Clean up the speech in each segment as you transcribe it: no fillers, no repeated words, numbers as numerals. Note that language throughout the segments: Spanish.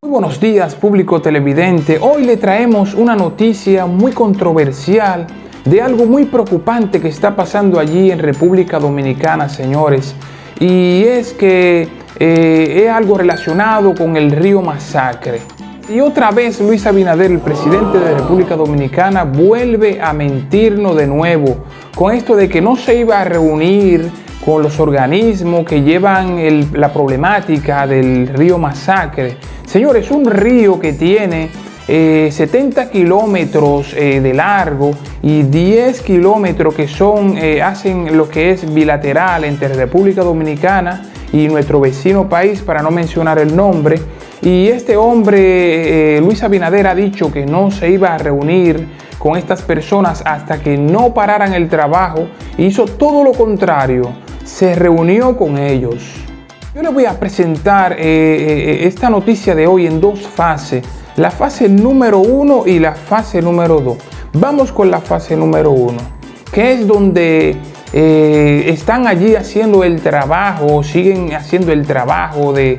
Muy buenos días, público televidente. Hoy le traemos una noticia muy controversial de algo muy preocupante que está pasando allí en República Dominicana, señores. Y es que es algo relacionado con el río Masacre. Y otra vez Luis Abinader, el presidente de República Dominicana, vuelve a mentirnos de nuevo con esto de que no se iba a reunir con los organismos que llevan la problemática del río Masacre. Señores, un río que tiene 70 kilómetros de largo y 10 kilómetros que hacen lo que es bilateral entre República Dominicana y nuestro vecino país, para no mencionar el nombre. Y este hombre, Luis Abinader, ha dicho que no se iba a reunir con estas personas hasta que no pararan el trabajo. Hizo todo lo contrario, se reunió con ellos. Yo les voy a presentar esta noticia de hoy en dos fases. La fase número 1 y la fase número 2. Vamos con la fase número 1, que es donde están allí haciendo el trabajo, siguen haciendo el trabajo de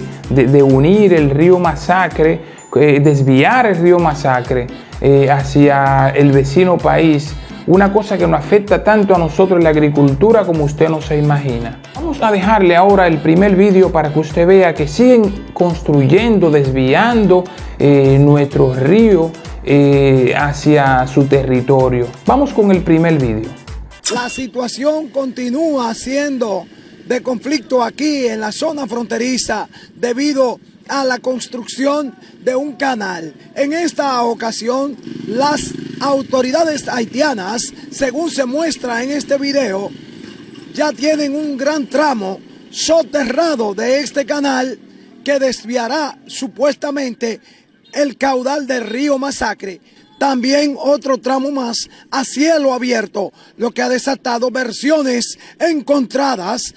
unir el río Masacre, desviar el río Masacre hacia el vecino país. Una cosa que nos afecta tanto a nosotros en la agricultura como usted no se imagina. Vamos a dejarle ahora el primer vídeo para que usted vea que siguen construyendo, desviando nuestro río hacia su territorio. Vamos con el primer vídeo. La situación continúa siendo de conflicto aquí en la zona fronteriza debido a la construcción de un canal. En esta ocasión, las autoridades haitianas, según se muestra en este video, ya tienen un gran tramo soterrado de este canal que desviará supuestamente el caudal del río Masacre. También otro tramo más a cielo abierto, lo que ha desatado versiones encontradas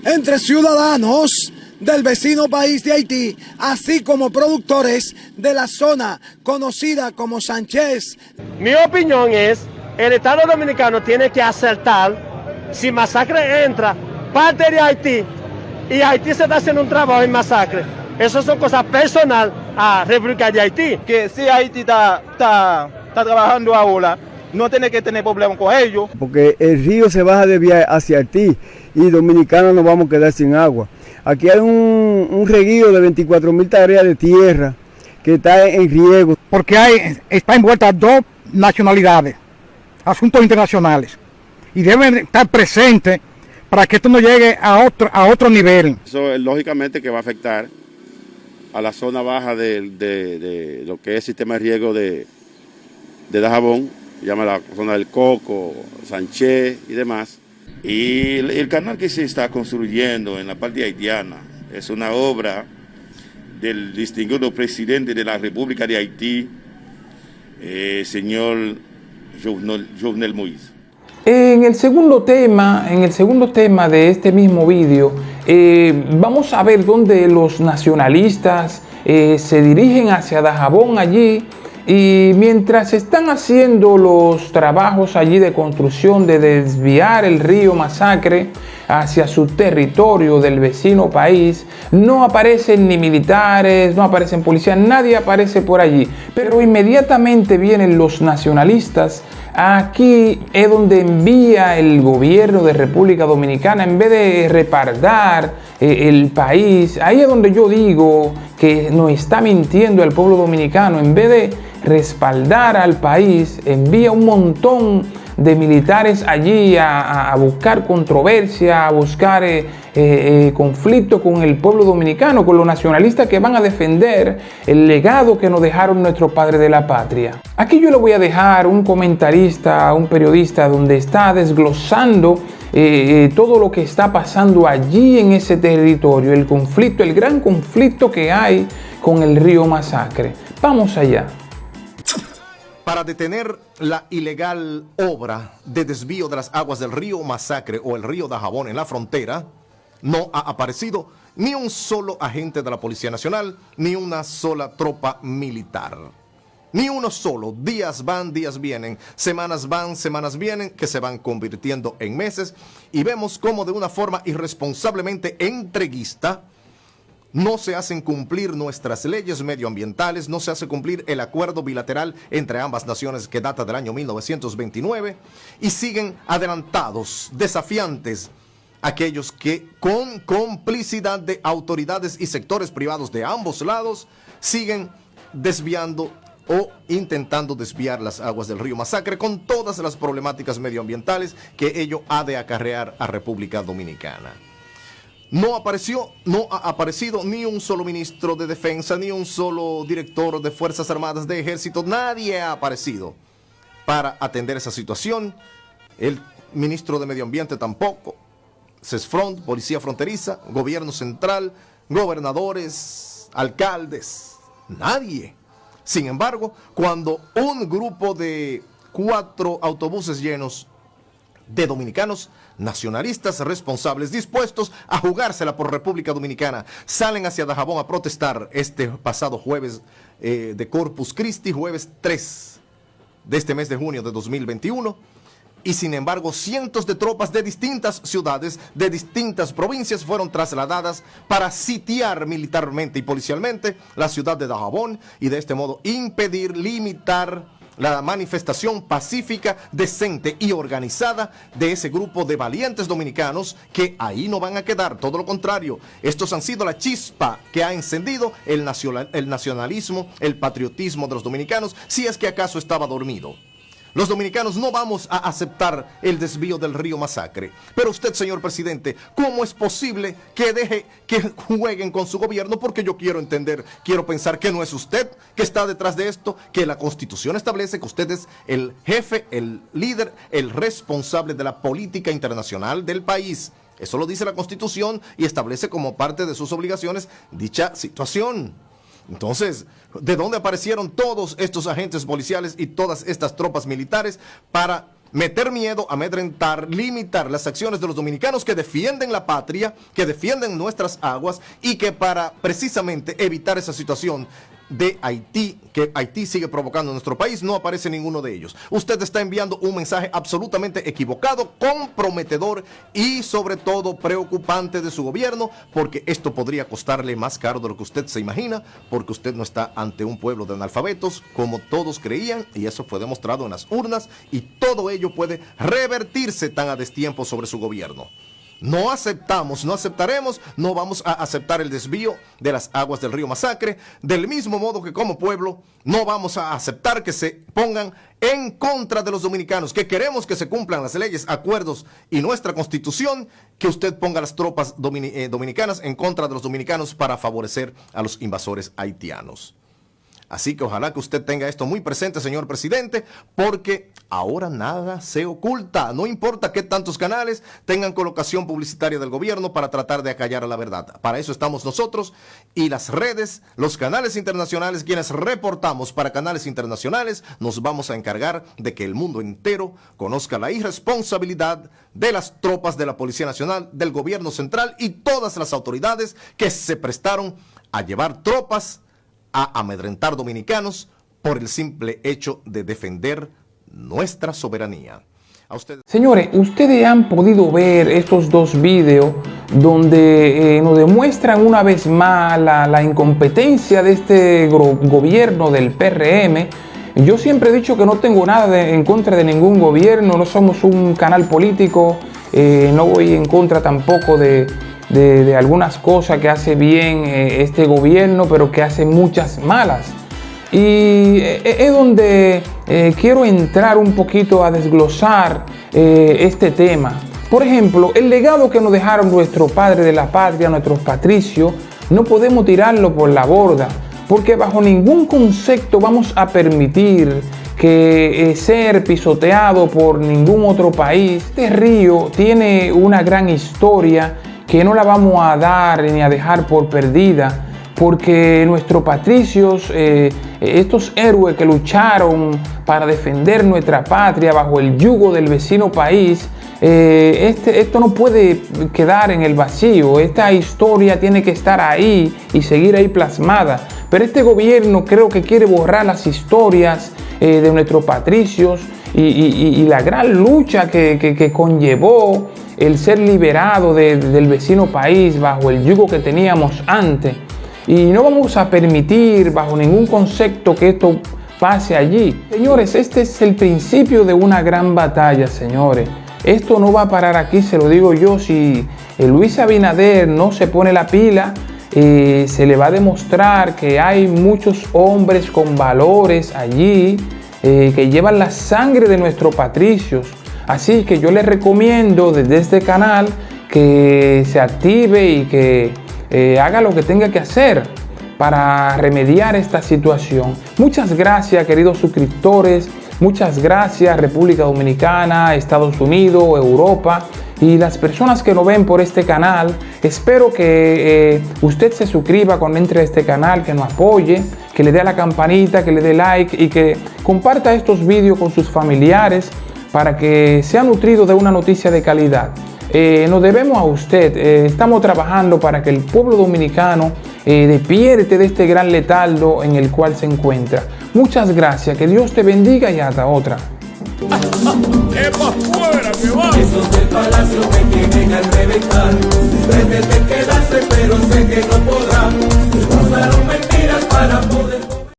entre ciudadanos del vecino país de Haití, así como productores de la zona conocida como Sánchez. Mi opinión es, el Estado Dominicano tiene que acertar si Masacre entra parte de Haití y Haití se está haciendo un trabajo en Masacre. Eso son cosas personales a República de Haití. Que si Haití está trabajando ahora, no tiene que tener problemas con ellos. Porque el río se va a desviar hacia Haití y dominicanos nos vamos a quedar sin agua. Aquí hay un reguío de 24.000 tareas de tierra que está en riego. Porque está envuelta dos nacionalidades, asuntos internacionales, y deben estar presentes para que esto no llegue a otro nivel. Eso lógicamente que va a afectar a la zona baja de lo que es el sistema de riego de Dajabón, llama la zona del Coco, Sánchez y demás. Y el canal que se está construyendo en la parte haitiana es una obra del distinguido presidente de la República de Haití, señor Jovenel Moïse. En el segundo tema de este mismo vídeo, vamos a ver dónde los nacionalistas se dirigen hacia Dajabón allí. Y mientras están haciendo los trabajos allí de construcción, de desviar el río Masacre hacia su territorio del vecino país, no aparecen ni militares, no aparecen policías, nadie aparece por allí. Pero inmediatamente vienen los nacionalistas. Aquí es donde envía el gobierno de República Dominicana, en vez de respaldar el país. Ahí es donde yo digo que nos está mintiendo el pueblo dominicano. En vez de respaldar al país, envía un montón de militares allí a buscar controversia, a buscar conflicto con el pueblo dominicano, con los nacionalistas que van a defender el legado que nos dejaron nuestros padres de la patria. Aquí yo le voy a dejar un comentarista, un periodista, donde está desglosando todo lo que está pasando allí en ese territorio, el conflicto, el gran conflicto que hay con el río Masacre. Vamos allá. Para detener la ilegal obra de desvío de las aguas del río Masacre o el río Dajabón en la frontera, no ha aparecido ni un solo agente de la Policía Nacional, ni una sola tropa militar. Ni uno solo. Días van, días vienen, semanas van, semanas vienen, que se van convirtiendo en meses, y vemos cómo de una forma irresponsablemente entreguista no se hacen cumplir nuestras leyes medioambientales, no se hace cumplir el acuerdo bilateral entre ambas naciones que data del año 1929 y siguen adelantados, desafiantes, aquellos que con complicidad de autoridades y sectores privados de ambos lados siguen desviando o intentando desviar las aguas del río Masacre con todas las problemáticas medioambientales que ello ha de acarrear a República Dominicana. No ha aparecido ni un solo ministro de defensa, ni un solo director de Fuerzas Armadas, de Ejército. Nadie ha aparecido para atender esa situación. El ministro de Medio Ambiente tampoco. CESFRONT, Policía Fronteriza, Gobierno Central, gobernadores, alcaldes. Nadie. Sin embargo, cuando un grupo de 4 autobuses llenos de dominicanos nacionalistas responsables dispuestos a jugársela por República Dominicana salen hacia Dajabón a protestar este pasado jueves de Corpus Christi, jueves 3 de este mes de junio de 2021, y sin embargo cientos de tropas de distintas ciudades, de distintas provincias fueron trasladadas para sitiar militarmente y policialmente la ciudad de Dajabón y de este modo impedir, limitar la manifestación pacífica, decente y organizada de ese grupo de valientes dominicanos que ahí no van a quedar, todo lo contrario. Estos han sido la chispa que ha encendido el nacionalismo, el patriotismo de los dominicanos, si es que acaso estaba dormido. Los dominicanos no vamos a aceptar el desvío del río Masacre. Pero usted, señor presidente, ¿cómo es posible que deje que jueguen con su gobierno? Porque yo quiero entender, quiero pensar que no es usted que está detrás de esto, que la Constitución establece que usted es el jefe, el líder, el responsable de la política internacional del país. Eso lo dice la Constitución y establece como parte de sus obligaciones dicha situación. Entonces, ¿de dónde aparecieron todos estos agentes policiales y todas estas tropas militares para meter miedo, amedrentar, limitar las acciones de los dominicanos que defienden la patria, que defienden nuestras aguas y que para precisamente evitar esa situación de Haití, que Haití sigue provocando en nuestro país, no aparece ninguno de ellos? Usted está enviando un mensaje absolutamente equivocado, comprometedor y sobre todo preocupante de su gobierno, porque esto podría costarle más caro de lo que usted se imagina, porque usted no está ante un pueblo de analfabetos como todos creían, y eso fue demostrado en las urnas, y todo ello puede revertirse tan a destiempo sobre su gobierno. No aceptamos, no aceptaremos, no vamos a aceptar el desvío de las aguas del río Masacre, del mismo modo que como pueblo no vamos a aceptar que se pongan en contra de los dominicanos, que queremos que se cumplan las leyes, acuerdos y nuestra Constitución, que usted ponga las tropas dominicanas en contra de los dominicanos para favorecer a los invasores haitianos. Así que ojalá que usted tenga esto muy presente, señor presidente, porque ahora nada se oculta. No importa qué tantos canales tengan colocación publicitaria del gobierno para tratar de acallar la verdad. Para eso estamos nosotros y las redes, los canales internacionales, quienes reportamos para canales internacionales, nos vamos a encargar de que el mundo entero conozca la irresponsabilidad de las tropas de la Policía Nacional, del gobierno central y todas las autoridades que se prestaron a llevar tropas a amedrentar dominicanos por el simple hecho de defender nuestra soberanía. A ustedes... Señores, ustedes han podido ver estos dos videos donde nos demuestran una vez más la incompetencia de este gobierno del PRM. Yo siempre he dicho que no tengo nada en contra de ningún gobierno, no somos un canal político, no voy en contra tampoco de algunas cosas que hace bien este gobierno, pero que hace muchas malas. Y es donde quiero entrar un poquito a desglosar este tema. Por ejemplo, el legado que nos dejaron nuestros padres de la patria, nuestros patricios, no podemos tirarlo por la borda, porque bajo ningún concepto vamos a permitir que ser pisoteado por ningún otro país. Este río tiene una gran historia que no la vamos a dar ni a dejar por perdida, porque nuestros patricios, estos héroes que lucharon para defender nuestra patria bajo el yugo del vecino país, esto no puede quedar en el vacío. Esta historia tiene que estar ahí y seguir ahí plasmada. Pero este gobierno creo que quiere borrar las historias de nuestros patricios y la gran lucha que conllevó el ser liberado del vecino país bajo el yugo que teníamos antes. Y no vamos a permitir bajo ningún concepto que esto pase allí. Señores, este es el principio de una gran batalla, señores. Esto no va a parar aquí, se lo digo yo. Si Luis Abinader no se pone la pila, se le va a demostrar que hay muchos hombres con valores allí, que llevan la sangre de nuestros patricios. Así que yo les recomiendo desde este canal que se active y que haga lo que tenga que hacer para remediar esta situación. Muchas gracias, queridos suscriptores. Muchas gracias, República Dominicana, Estados Unidos, Europa y las personas que nos ven por este canal. Espero que usted se suscriba cuando entre a este canal, que nos apoye, que le dé a la campanita, que le dé like y que comparta estos vídeos con sus familiares para que sea nutrido de una noticia de calidad. Nos debemos a usted. Estamos trabajando para que el pueblo dominicano despierte de este gran letargo en el cual se encuentra. Muchas gracias, que Dios te bendiga y hasta otra. Esos del palacio me tienen al reventar. Pretenden quedarse, pero sé que no puedo.